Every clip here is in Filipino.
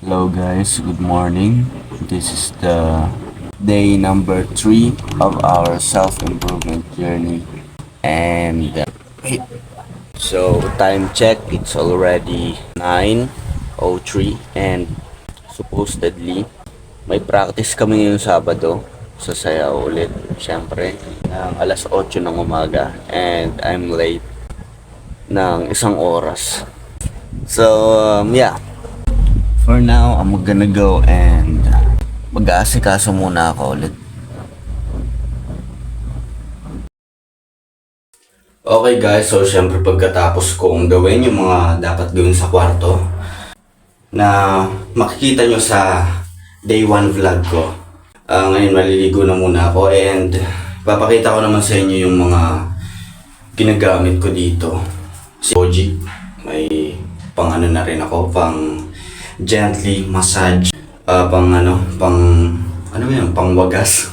Hello guys, good morning. This is the day number 3 of our self-improvement journey. And so time check, it's already 9:03 and supposedly may practice kami ngayong Sabado sa sayaw ulit, syempre, ng alas 8 ng umaga and I'm late ng isang oras. So, yeah. For now, I'm gonna go and mag-aasikaso muna ako ulit. Okay guys, so syempre pagkatapos kong gawin yung mga dapat gawin sa kwarto na makikita nyo sa day 1 vlog ko. Ngayon maliligo na muna ako and papakita ko naman sa inyo yung mga ginagamit ko dito. Si Oji, may pang ano na rin ako, pang gently massage, pang wagas.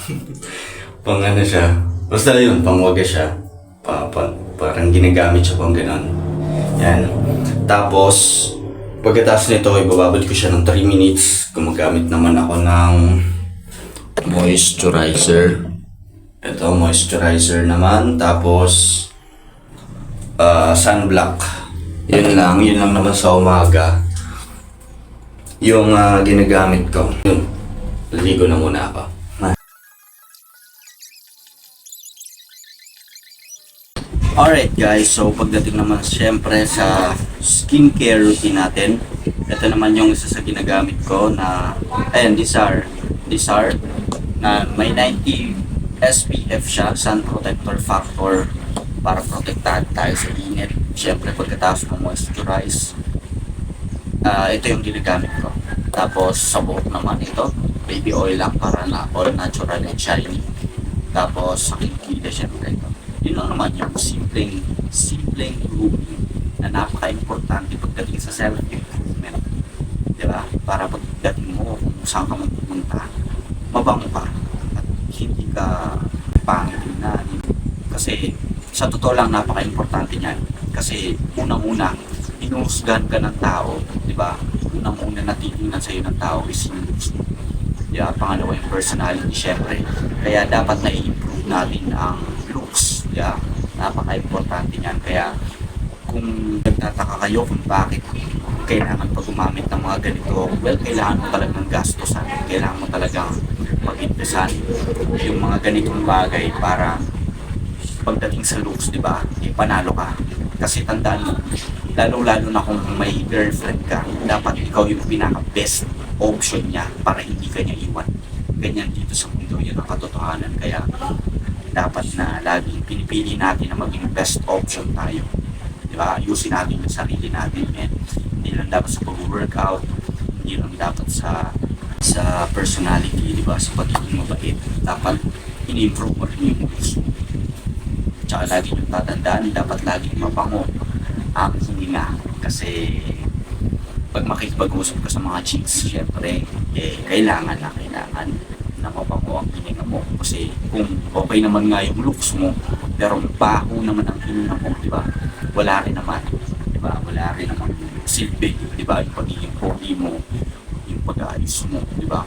Pang ano siya, basta yun, pang wagas siya, parang ginagamit siya pang ganon. Yan, tapos pagkatapos nito ibababad ko siya ng 3 minutes. Gumagamit naman ako ng moisturizer. Ito, moisturizer naman, tapos sunblock. Yun lang naman sa umaga yung ginagamit ko. Yun, ligo na muna ako. Alright guys, so pagdating naman syempre sa skincare routine natin, ito naman yung isa sa ginagamit ko na, ayan, these are na may 90 SPF siya, sun protector factor, para protektahan tayo sa init. Syempre pagkatapos mo moisturize, ito yung ginagamit ko. Tapos sa buhok naman ito, baby oil lang para na all natural and shiny. Tapos sa kilikili syempre ito. Yun lang naman yung simpleng grooming na napaka-importante pagdating sa self-improvement. Diba? Para pagdating mo kung saan ka magpupunta, mabango ka at hindi ka pangit na. Kasi sa totoo lang napaka-importante niyan. Kasi unang-una, inuhusgan ka ng tao, di ba? Unang-una na titingnan sa'yo ng tao is yung looks mo. Diba? Pangalawa yung personality, syempre. Kaya dapat na i-improve natin ang looks. Diba? Napaka-importante niyan. Kaya kung nagtataka kayo kung bakit kailangan pa gumamit ng mga ganito, well, kailangan mo talagang gastusan. Kailangan mo talagang pag-impesan yung mga ganitong bagay para pagdating sa looks, di ba, panalo ka. Kasi tandaan mo, lalo-lalo na kung may girlfriend ka, dapat ikaw yung pinaka-best option niya para hindi ka niya iwan. Ganyan dito sa mundo, yun ang katotohanan. Kaya dapat na laging pinipili natin na maging best option tayo. Di ba? Ayusin natin yung sarili natin. And hindi lang dapat sa pag-workout, hindi lang dapat sa personality, di ba? Sa pagiging mabait. Dapat in-improve mo rin yung looks mo. Tsaka lagi yung tatandaan, dapat laging mabango ang hininga. Kasi pag makikipag-usap ka sa mga chicks, syempre, kailangan na mabango ang hininga mo. Kasi kung okay naman nga yung looks mo, pero baho naman ang hininga mo, di ba? Wala rin naman, di ba? Wala rin naman silbi, di ba? Yung pagiging pogi mo, yung pag-aayos mo, di ba?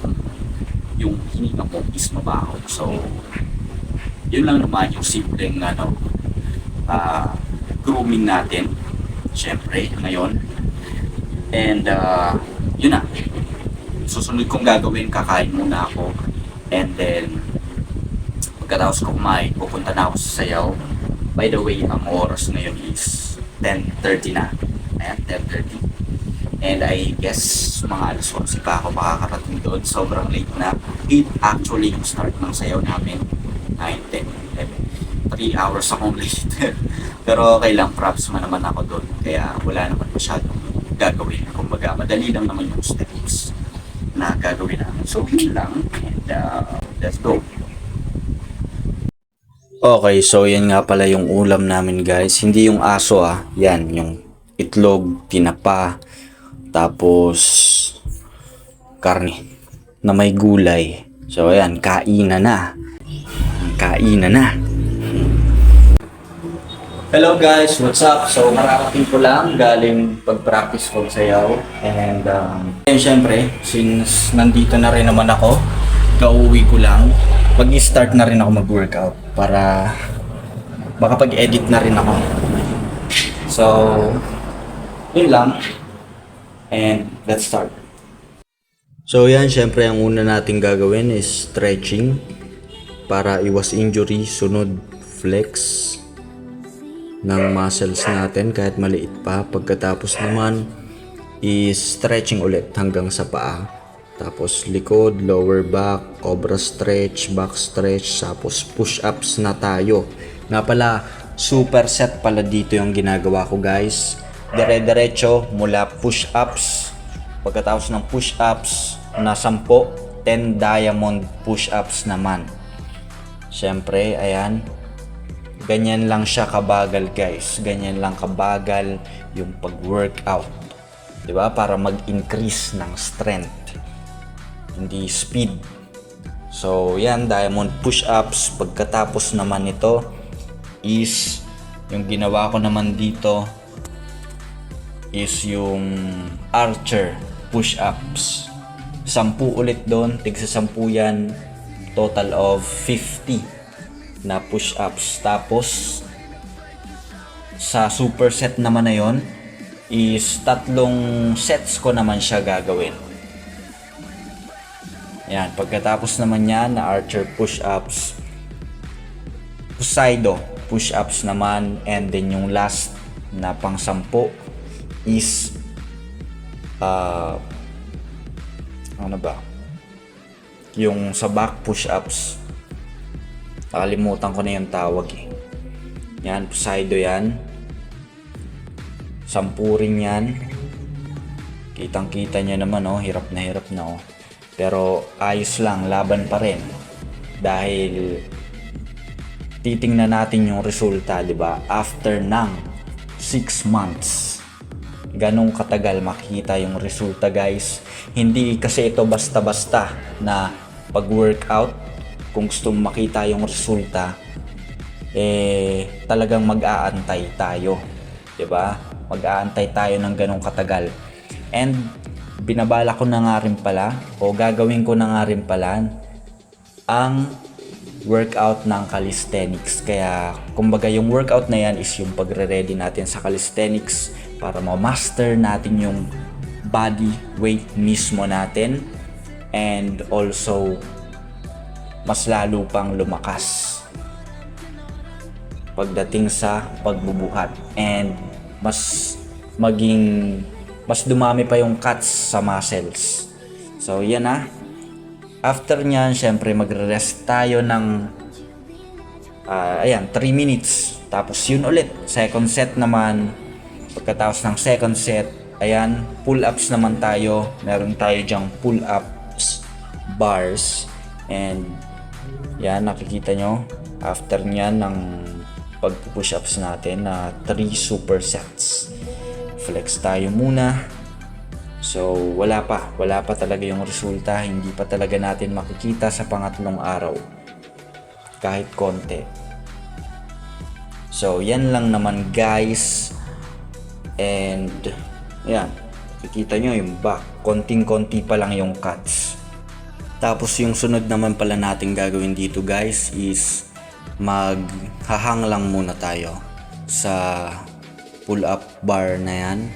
Yung hininga mo is mabaho. So, yun lang naman yung simpleng grooming natin syempre ngayon. And yun na, susunod kong gagawin, kakain muna ako and then pagkatapos ko kumain, pupunta na ako sa sayaw. By the way, ang oras ngayon is 10:30 na. Ayan, 10:30. And I guess mga alas 11 pa ako makakarating doon. Sobrang late na. 8 actually yung start ng sayaw namin. 9, 10, 11. 3 hours akong late. Pero okay lang, props man naman ako doon. Kaya wala naman masyadong gagawin. Kumbaga, madali lang naman yung steps na gagawin namin. So, yun lang. And let's go. Okay, so yan nga pala yung ulam namin guys. Hindi yung aso Yan, yung itlog, tinapa, tapos karne na may gulay. So ayan, kainan na. Hello guys, what's up? So mararating ko lang galing pag-practice ko sayaw. And syempre, since nandito na rin naman ako, kauwi ko lang, mag-start na rin ako mag-workout para makapag-edit na rin ako. So, yun lang. And let's start. So yan, syempre ang una nating gagawin is stretching para iwas injury, sunod flex ng muscles natin kahit maliit pa. Pagkatapos naman is stretching ulit hanggang sa paa. Tapos likod, lower back, cobra stretch, back stretch, tapos push-ups na tayo. Nga pala, superset pala dito yung ginagawa ko guys. Dire-diretso mula push-ups. Pagkatapos ng push-ups na 10, 10 diamond push-ups naman. Siyempre, ayan. Ganyan lang siya kabagal guys. Ganyan lang kabagal yung pag-workout. 'Di ba? Para mag-increase ng strength. Hindi speed. So, yan, diamond push-ups. Pagkatapos naman nito is yung ginawa ko naman dito is yung archer push-ups. 10 ulit doon, tigsa 10 yan, total of 50 na push-ups. Tapos sa superset naman na yon is 3 sets ko naman siya gagawin. Yan, pagkatapos naman yan na archer push-ups, Poseidon push-ups naman, and then yung last na pang 10 is ano ba? Yung sa back push-ups. Nakalimutan ko na yung tawag eh. Yan, Poseidon yan. 10 rin yan. Kitang-kita nyo naman oh, hirap na oh. Pero ayos lang, laban pa rin. Dahil titingnan natin yung resulta, di ba? After ng 6 months. Ganong katagal makikita yung resulta guys. Hindi kasi ito basta-basta na pag-workout. Kung gusto mong makita yung resulta, talagang mag-aantay tayo. 'Di ba? Mag-aantay tayo ng ganong katagal. And binabala ko na nga rin pala, o gagawin ko na nga rin pala, ang workout ng calisthenics. Kaya kumbaga yung workout na yan is yung pagre-ready natin sa calisthenics para ma-master natin yung body weight mismo natin, and also mas lalo pang lumakas pagdating sa pagbubuhat, and mas dumami pa yung cuts sa muscles. So yan na. After nyan, syempre magre-rest tayo ng 3 minutes. Tapos yun ulit, second set naman. Pagkatapos ng second set, ayan, pull-ups naman tayo. Meron tayo dyang pull-ups bars, and yan, nakikita nyo, after nyan ng pag-push-ups natin na 3 supersets. Flex tayo muna. So, wala pa talaga yung resulta. Hindi pa talaga natin makikita sa pangatlong araw. Kahit konti. So, yan lang naman guys. And, yan, nakikita nyo yung back. Konting-konti pa lang yung cuts. Tapos yung sunod naman pala natin gagawin dito guys is maghahang lang muna tayo sa pull-up bar na yan,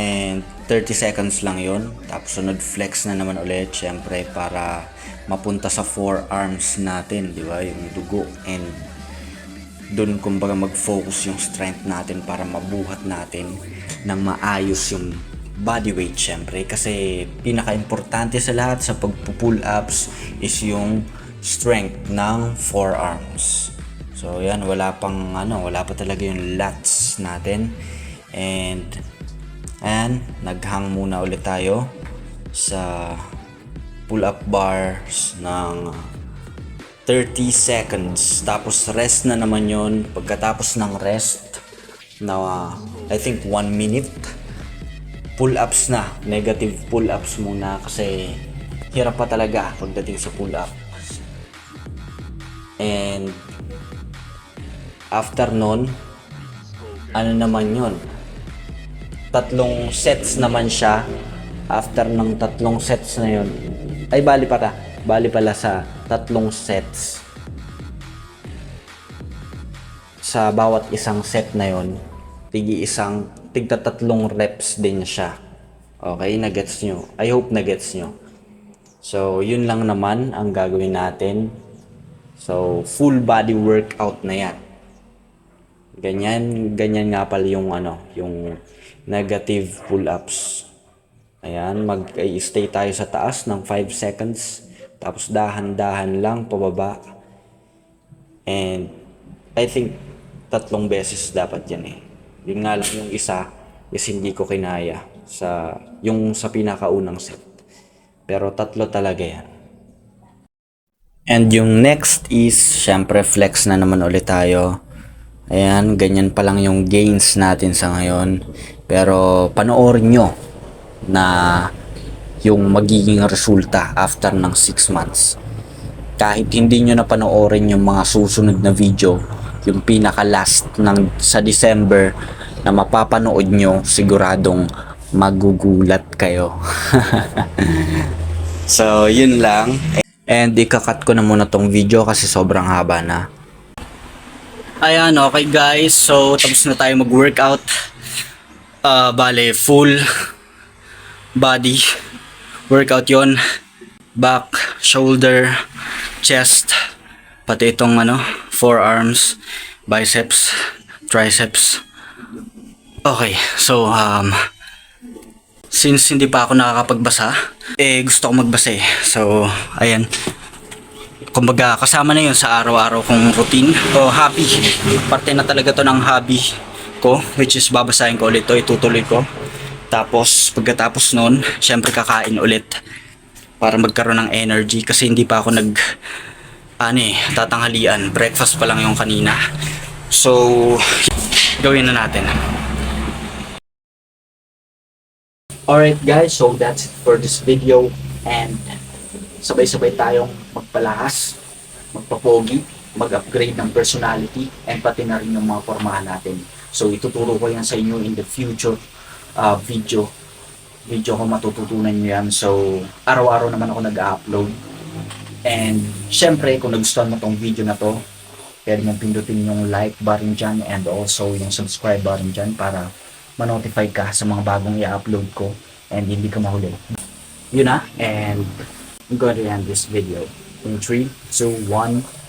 and 30 seconds lang yon. Tapos sunod flex na naman ulit, syempre para mapunta sa forearms natin, di ba, yung dugo, and dun kumbaga mag-focus yung strength natin para mabuhat natin ng maayos yung body weight, syempre, kasi pinaka-importante sa lahat sa pag-pull ups is yung strength ng forearms. So yan, wala pa talaga yung lats natin. And ayan, naghang muna ulit tayo sa pull-up bars ng 30 seconds. Tapos rest na naman yon. Pagkatapos ng rest na I think 1 minute, pull-ups na. Negative pull-ups muna kasi hirap pa talaga pagdating sa pull-ups. And after nun, ano naman yun, 3 sets naman siya. After ng 3 sets na yun, ay bali pala sa 3 sets, sa bawat isang set na yun, tigta 3 reps din siya. Okay, na-gets nyo? I hope na-gets nyo. So, yun lang naman ang gagawin natin. So, full body workout na yan. Ganyan nga pala yung yung negative pull-ups. Ayan, mag-stay tayo sa taas ng 5 seconds. Tapos dahan-dahan lang pababa. And I think 3 beses dapat yan eh. Yun nga lang yung isa is hindi ko kinaya sa pinakaunang set. Pero 3 talaga yan. And yung next is, syempre flex na naman ulit tayo. Ayan, ganyan pa lang yung gains natin sa ngayon. Pero panoorin nyo na yung magiging resulta after ng 6 months. Kahit hindi nyo na panoorin yung mga susunod na video, yung pinaka last sa December na mapapanood nyo, siguradong magugulat kayo. So, yun lang. And ikakat ko na muna tong video kasi sobrang haba na. Ayan, okay guys. So, tapos na tayo mag-workout. Bale, full body workout yon. Back, shoulder, chest, pati itong forearms, biceps, triceps. Okay, so since hindi pa ako nakakapagbasa, gusto ko magbasa eh. So, ayan. Kumbaga, kasama na yun sa araw-araw kong routine o hobby. Parte na talaga to ng hobby ko, which is babasahin ko ulit to, itutuloy ko. Tapos, pagkatapos nun, syempre kakain ulit para magkaroon ng energy kasi hindi pa ako tatanghalian. Breakfast pa lang yung kanina. So, gawin na natin. Alright guys, so that's it for this video. And sabay-sabay tayong magpalahas, magpapogi, mag-upgrade ng personality, and pati na rin yung mga formahan natin. So ituturo ko yan sa inyo in the future video ko, matututunan nyo yan. So araw-araw naman ako nag-upload. And syempre kung nagustuhan mo tong video na to, pwede mong pindutin yung like button dyan and also yung subscribe button dyan para ma-notify ka sa mga bagong i-upload ko and hindi ka mahuli. Yun na, and I'm going to end this video in 3, 2, 1.